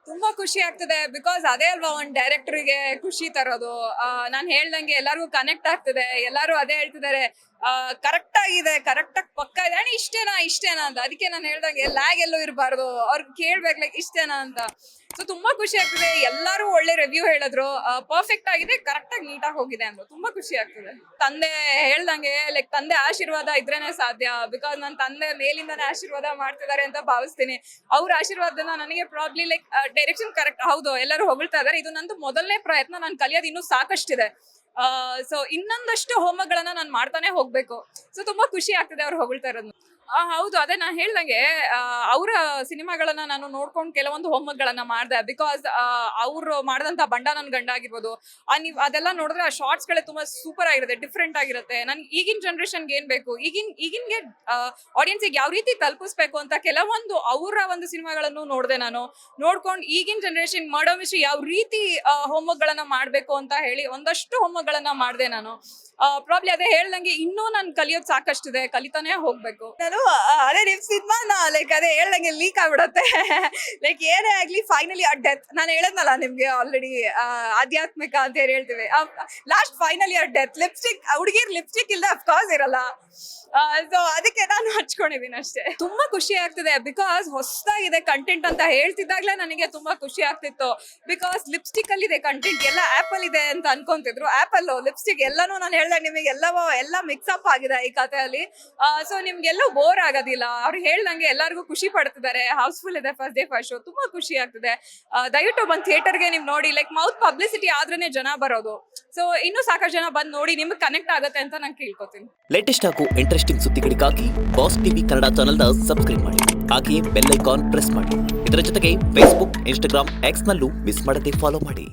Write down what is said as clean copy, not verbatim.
ತುಂಬಾ ಖುಷಿ ಆಗ್ತದೆ ಬಿಕಾಸ್ ಅದೇ ಅಲ್ವಾ ಒಂದ್ ಡೈರೆಕ್ಟರ್ಗೆ ಖುಷಿ ತರೋದು. ನಾನ್ ಹೇಳ್ದಂಗೆ ಎಲ್ಲಾರ್ಗು ಕನೆಕ್ಟ್ ಆಗ್ತದೆ, ಎಲ್ಲಾರು ಅದೇ ಹೇಳ್ತಿದ್ದಾರೆ ಕರೆಕ್ಟ್ ಆಗಿದೆ, ಕರೆಕ್ಟ್ ಆಗಿ ಪಕ್ಕ ಇದೆ ಅಣ್ಣ, ಇಷ್ಟೇನಾ ಅಂತ. ಅದಕ್ಕೆ ನಾನು ಹೇಳ್ದಂಗೆ ಲ್ಯಾಗ್ ಎಲ್ಲೂ ಇರಬಾರ್ದು, ಅವ್ರಿಗೆ ಕೇಳ್ಬೇಕು ಲೈಕ್ ಇಷ್ಟೇನಾ ಅಂತ. ಸೊ ತುಂಬಾ ಖುಷಿ ಆಗ್ತದೆ, ಎಲ್ಲಾರು ಒಳ್ಳೆ ರಿವ್ಯೂ ಹೇಳಿದ್ರು, ಪರ್ಫೆಕ್ಟ್ ಆಗಿದೆ, ಕರೆಕ್ಟ್ ಆಗಿ ನೀಟಾಗಿ ಹೋಗಿದೆ ಅಂದ್ರು. ತುಂಬಾ ಖುಷಿ ಆಗ್ತದೆ. ತಂದೆ ಹೇಳ್ದಂಗೆ ಲೈಕ್ ತಂದೆ ಆಶೀರ್ವಾದ ಇದ್ರೇನೆ ಸಾಧ್ಯ, ಬಿಕಾಸ್ ನನ್ನ ತಂದೆ ಮೇಲಿಂದಾನೇ ಆಶೀರ್ವಾದ ಮಾಡ್ತಿದ್ದಾರೆ ಅಂತ ಭಾವಿಸ್ತೀನಿ. ಅವ್ರ ಆಶೀರ್ವಾದನ ನನಗೆ ಪ್ರಾಬ್ಲಿ ಲೈಕ್ ಡೈರೆಕ್ಷನ್ ಕರೆಕ್ಟ್ ಹೌದು, ಎಲ್ಲರೂ ಹೊಗಳ್ತಾ ಇದಾರೆ. ಇದು ನಂದು ಮೊದಲನೇ ಪ್ರಯತ್ನ, ನಾನು ಕಲಿಯೋದು ಇನ್ನೂ ಸಾಕಷ್ಟಿದೆ. ಸೊ ಇನ್ನೊಂದಷ್ಟು ಹೋಮ್ವರ್ಕ್ಗಳನ್ನ ನಾನು ಮಾಡ್ತಾನೆ ಹೋಗ್ಬೇಕು. ಸೊ ತುಂಬಾ ಖುಷಿ ಆಗ್ತದೆ ಅವ್ರು ಹೊಗಳ್ತಾ ಇರೋದು. ಹೌದು, ಅದೇ ನಾನು ಹೇಳ್ದಂಗೆ ಅವರ ಸಿನಿಮಾಗಳನ್ನ ನಾನು ನೋಡ್ಕೊಂಡು ಕೆಲವೊಂದು ಹೋಮ್ವರ್ಕ್ಗಳನ್ನ ಮಾಡಿದೆ. ಬಿಕಾಸ್ ಅವ್ರು ಮಾಡಿದಂತ ಬಂಡ ನನ್ ಗಂಡ ಆಗಿರ್ಬೋದು, ನೀವು ಅದೆಲ್ಲ ನೋಡಿದ್ರೆ ಆ ಶಾರ್ಟ್ಸ್ ಗಳೇ ತುಂಬಾ ಸೂಪರ್ ಆಗಿರುತ್ತೆ, ಡಿಫ್ರೆಂಟ್ ಆಗಿರುತ್ತೆ. ನನ್ಗೆ ಈಗಿನ ಜನರೇಷನ್ಗೆ ಏನ್ ಬೇಕು, ಈಗಿನ್ಗೆ ಆಡಿಯನ್ಸ್ಗೆ ಯಾವ ರೀತಿ ತಲುಪಿಸ್ಬೇಕು ಅಂತ ಕೆಲವೊಂದು ಅವರ ಒಂದು ಸಿನಿಮಾಗಳನ್ನು ನೋಡಿದೆ. ನಾನು ನೋಡ್ಕೊಂಡು ಈಗಿನ ಜನರೇಷನ್ ಮರ್ಡರ್ ಮಿಸ್ಟ್ರಿ ಯಾವ ರೀತಿ ಹೋಮ್ವರ್ಕ್ ಗಳನ್ನ ಮಾಡ್ಬೇಕು ಅಂತ ಹೇಳಿ ಒಂದಷ್ಟು ಹೋಮ್ವರ್ಕ್ ಗಳನ್ನ ಮಾಡಿದೆ ನಾನು. ಪ್ರಾಬ್ಲಿ ಅದೇ ಹೇಳ್ದಂಗೆ ಇನ್ನೂ ನಾನು ಕಲಿಯೋದು ಸಾಕಷ್ಟಿದೆ, ಕಲಿತಾನೆ ಹೋಗ್ಬೇಕು. ನಾನು ಅದೇ ನಿಮ್ ಸಿನಿಮಾನ ಲೈಕ್ ಅದೇ ಹೇಳ್ದಂಗೆ ಲೀಕ್ ಆಗ್ಬಿಡತ್ತೆ. ಲೈಕ್ ಏನೇ ಆಗ್ಲಿ ಫೈನಲಿ ಆ ಡೆತ್, ನಾನು ಹೇಳದ್ನಲ್ಲ ನಿಮ್ಗೆ ಆಲ್ರೆಡಿ, ಆಧ್ಯಾತ್ಮಿಕ ಅಂತ ಏನ್ ಹೇಳ್ತೀವಿ, ಲಾಸ್ಟ್ ಫೈನಲಿ ಆ ಡೆತ್. ಲಿಪ್ಸ್ಟಿಕ್ ಹುಡುಗಿರ್ ಲಿಪ್ಸ್ಟಿಕ್ ಇಲ್ದೆ ಅಫ್ಕೋರ್ಸ್ ಇರಲ್ಲ. ಸೊ ಅದಕ್ಕೆ ನಾನು ಹಚ್ಕೊಂಡಿದ್ದೀನಿ ಅಷ್ಟೇ. ತುಂಬಾ ಖುಷಿ ಆಗ್ತಿದೆ ಬಿಕಾಸ್ ಹೊಸದಾಗಿದೆ ಕಂಟೆಂಟ್ ಅಂತ ಹೇಳ್ತಿದ್ದಾಗ್ಲೇ ನನಗೆ ತುಂಬಾ ಖುಷಿ ಆಗ್ತಿತ್ತು. ಬಿಕಾಸ್ ಲಿಪ್ಸ್ಟಿಕ್ ಅಲ್ಲಿ ಇದೆ ಕಂಟೆಂಟ್, ಎಲ್ಲ ಆಪಲ್ ಇದೆ ಅಂತ ಅನ್ಕೊಂತಿದ್ರು. ಆಪಲ್ ಲಿಪ್ಸ್ಟಿಕ್ ಎಲ್ಲಾನು ನಾನು ಹೇಳ್ದೆ ನಿಮಗೆ ಎಲ್ಲ ಮಿಕ್ಸ್ ಅಪ್ ಆಗಿದೆ ಈ ಕಥೆಯಲ್ಲಿ. ಸೊ ನಿಮ್ಗೆಲ್ಲೂ ಬೋರ್ ಆಗೋದಿಲ್ಲ. ಅವ್ರು ಹೇಳ್ದಂಗೆ ಎಲ್ಲರಿಗೂ ಖುಷಿ ಪಡ್ತಿದ್ದಾರೆ. ಹೌಸ್ಫುಲ್ ಇದೆ ಫಸ್ಟ್ ಡೇ ಫಸ್ಟ್ ಶೋ, ತುಂಬಾ ಖುಷಿ ಆಗ್ತಿದೆ. ದಯವಿಟ್ಟು ಬಂದು ಥಿಯೇಟರ್ಗೆ ನೀವು ನೋಡಿ. ಲೈಕ್ ಮೌತ್ ಪಬ್ಲಿಸಿಟಿ ಆದ್ರೇನೆ ಜನ ಬರೋದು. ಸೊ ಇನ್ನೂ ಸಾಕಷ್ಟು ಜನ ಬಂದು ನೋಡಿ, ನಿಮ್ಗೆ ಕನೆಕ್ಟ್ ಆಗುತ್ತೆ ಅಂತ ನಾನು ಕೇಳ್ಕೊತೀನಿ. ಲೇಟೆಸ್ಟ್ ಹಾಗೂ ಇಂಟ್ರೆಸ್ಟಿಂಗ್ ಸುದ್ದಿಗಳಿಗಾಗಿ ಬಾಸ್ ಟಿವಿ ಕನ್ನಡ ಚಾನೆಲ್ನ ಸಬ್ಸ್ಕ್ರೈಬ್ ಮಾಡಿ, ಹಾಗೆಯೇ ಬೆಲ್ ಐಕಾನ್ ಪ್ರೆಸ್ ಮಾಡಿ. ಇದರ ಜೊತೆಗೆ ಫೇಸ್ಬುಕ್, ಇನ್ಸ್ಟಾಗ್ರಾಮ್, ಎಕ್ಸ್ ನಲ್ಲೂ ಮಿಸ್ ಮಾಡದೆ ಫಾಲೋ ಮಾಡಿ.